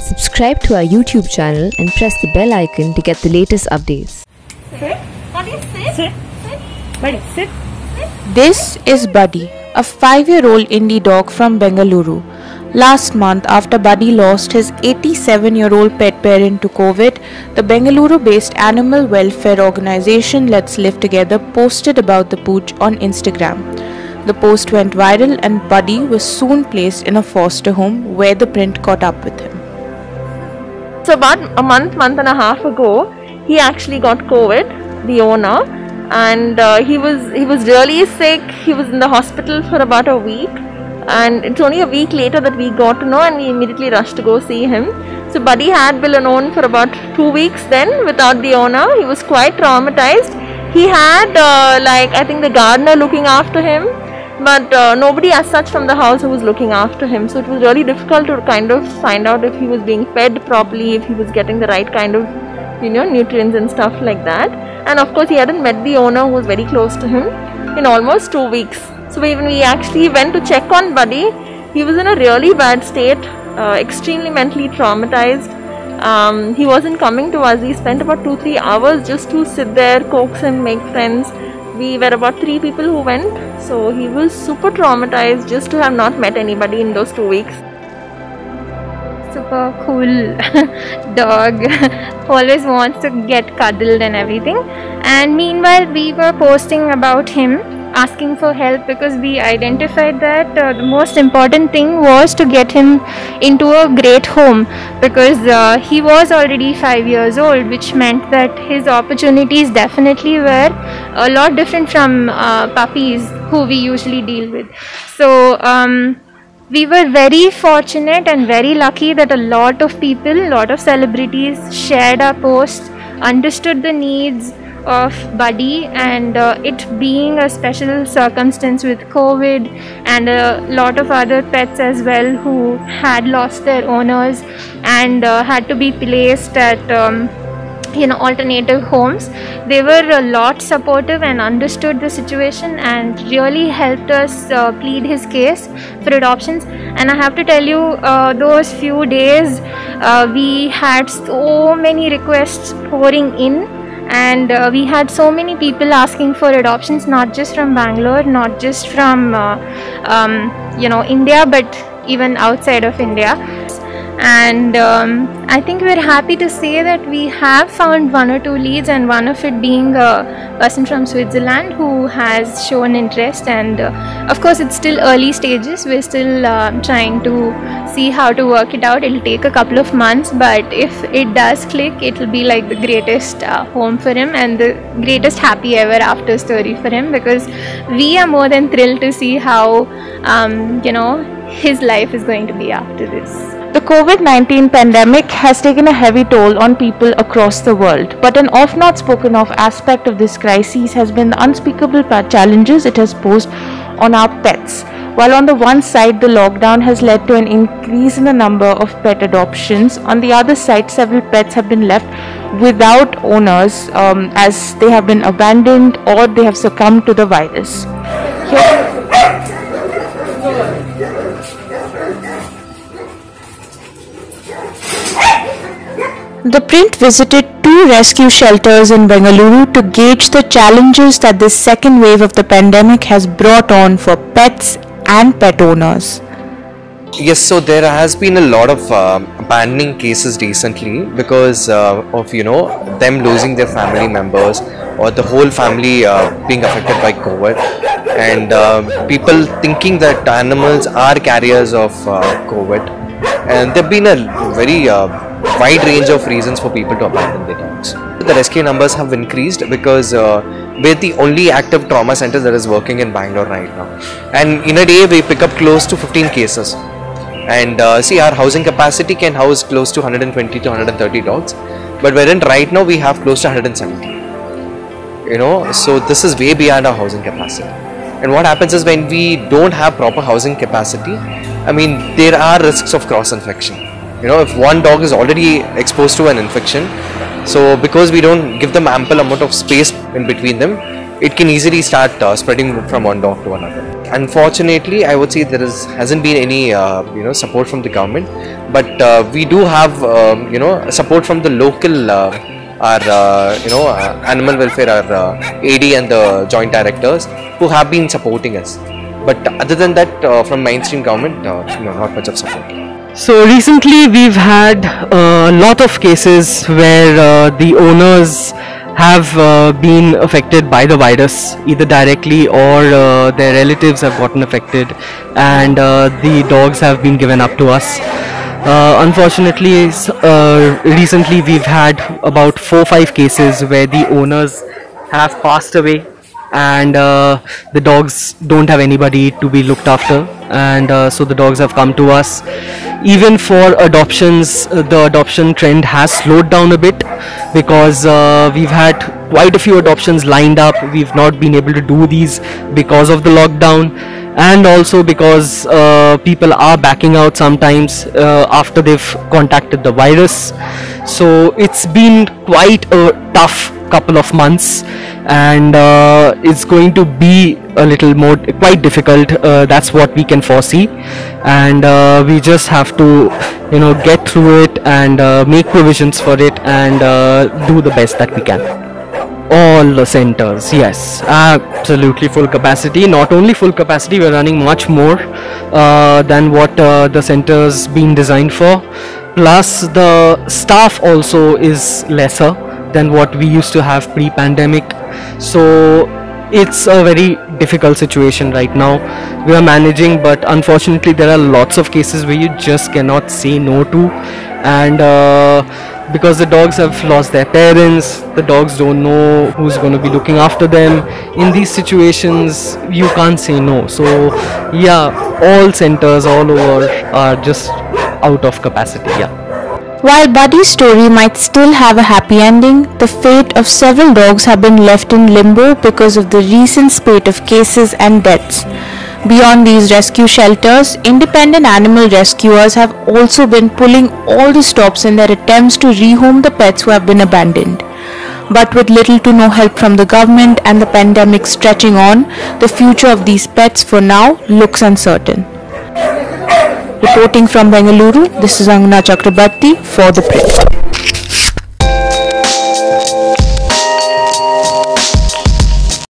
Subscribe to our YouTube channel and press the bell icon to get the latest updates. Sit. Buddy, sit. Sit. Buddy, sit. This is Buddy, a 5-year-old indie dog from Bengaluru. Last month, after Buddy lost his 87-year-old pet parent to COVID, the Bengaluru-based animal welfare organization Let's Live Together posted about the pooch on Instagram. The post went viral and Buddy was soon placed in a foster home where the print caught up with him. So about a month and a half ago, he actually got COVID, the owner, and he was really sick. He was in the hospital for about a week, and it's only a week later that we got to know, and we immediately rushed to go see him. So Buddy had been alone for about 2 weeks then without the owner. He was quite traumatized. He had I think the gardener looking after him, but nobody as such from the house who was looking after him. So it was really difficult to kind of find out if he was being fed properly, if he was getting the right kind of nutrients and stuff like that. And of course he hadn't met the owner, who was very close to him, in almost 2 weeks. So when we actually went to check on Buddy, he was in a really bad state, extremely mentally traumatized. He wasn't coming to us. We spent about 2-3 hours just to sit there, coax him, make friends. We were about 3 people who went, so he was super traumatized just to have not met anybody in those 2 weeks. Super cool dog, always wants to get cuddled and everything. And meanwhile we were posting about him, asking for help, because we identified that the most important thing was to get him into a great home, because he was already 5 years old, which meant that his opportunities definitely were a lot different from puppies who we usually deal with. So we were very fortunate and very lucky that a lot of people, a lot of celebrities shared our post, understood the needs of Buddy, and it being a special circumstance with COVID and a lot of other pets as well who had lost their owners and had to be placed at alternative homes. They were a lot supportive and understood the situation and really helped us plead his case for adoptions. And I have to tell you, those few days we had so many requests pouring in, and we had so many people asking for adoptions, not just from Bangalore, not just from India, but even outside of India. And I think we're happy to say that we have found 1 or 2 leads, and one of it being a person from Switzerland who has shown interest. And of course it's still early stages. We're still trying to see how to work it out. It'll take a couple of months, but if it does click, it'll be like the greatest home for him and the greatest happy ever after story for him, because we are more than thrilled to see how his life is going to be after this. The COVID-19 pandemic has taken a heavy toll on people across the world, but an often not spoken of aspect of this crisis has been the unspeakable challenges it has posed on our pets. While on the one side the lockdown has led to an increase in the number of pet adoptions, on the other side several pets have been left without owners as they have been abandoned or they have succumbed to the virus. The print visited 2 rescue shelters in Bengaluru to gauge the challenges that this second wave of the pandemic has brought on for pets and pet owners. Yes, so there has been a lot of abandoning cases recently because of them losing their family members or the whole family being affected by COVID, and people thinking that animals are carriers of COVID, and there have been a very wide range of reasons for people to abandon their dogs. The rescue numbers have increased because we're the only active trauma center that is working in Bangalore right now, and in a day we pick up close to 15 cases. And see, our housing capacity can house close to 120 to 130 dogs, but wherein right now we have close to 170. So this is way beyond our housing capacity. And what happens is, when we don't have proper housing capacity, there are risks of cross-infection. If one dog is already exposed to an infection, so because we don't give them ample amount of space in between them, it can easily start spreading from one dog to another. unfortunately, I would say hasn't been any support from the government, but we do have support from the local animal welfare, our AD and the joint directors who have been supporting us. But other than that, from mainstream government, not much of support. So recently we've had a lot of cases where the owners have been affected by the virus, either directly or their relatives have gotten affected, and the dogs have been given up to us. Unfortunately, recently we've had about 4-5 cases where the owners have passed away, and the dogs don't have anybody to be looked after, and so the dogs have come to us. Even for adoptions, the adoption trend has slowed down a bit, because we've had quite a few adoptions lined up. We've not been able to do these because of the lockdown, and also because people are backing out sometimes after they've contacted the virus. So it's been quite a tough couple of months, and it's going to be a little more quite difficult. That's what we can foresee, and we just have to get through it and make provisions for it, and do the best that we can. All the centers, yes, absolutely full capacity. Not only full capacity, we're running much more than what the centers been designed for. Plus the staff also is lesser than what we used to have pre-pandemic. So it's a very difficult situation right now. We are managing, but unfortunately there are lots of cases where you just cannot say no to, and because the dogs have lost their parents, the dogs don't know who's going to be looking after them. In these situations you can't say no. So yeah, all centers all over are just out of capacity. Yeah. While Buddy's story might still have a happy ending, the fate of several dogs have been left in limbo because of the recent spate of cases and deaths. Beyond these rescue shelters, independent animal rescuers have also been pulling all the stops in their attempts to rehome the pets who have been abandoned. But with little to no help from the government and the pandemic stretching on, the future of these pets for now looks uncertain. Reporting from Bengaluru, this is Angana Chakrabarti for The Print.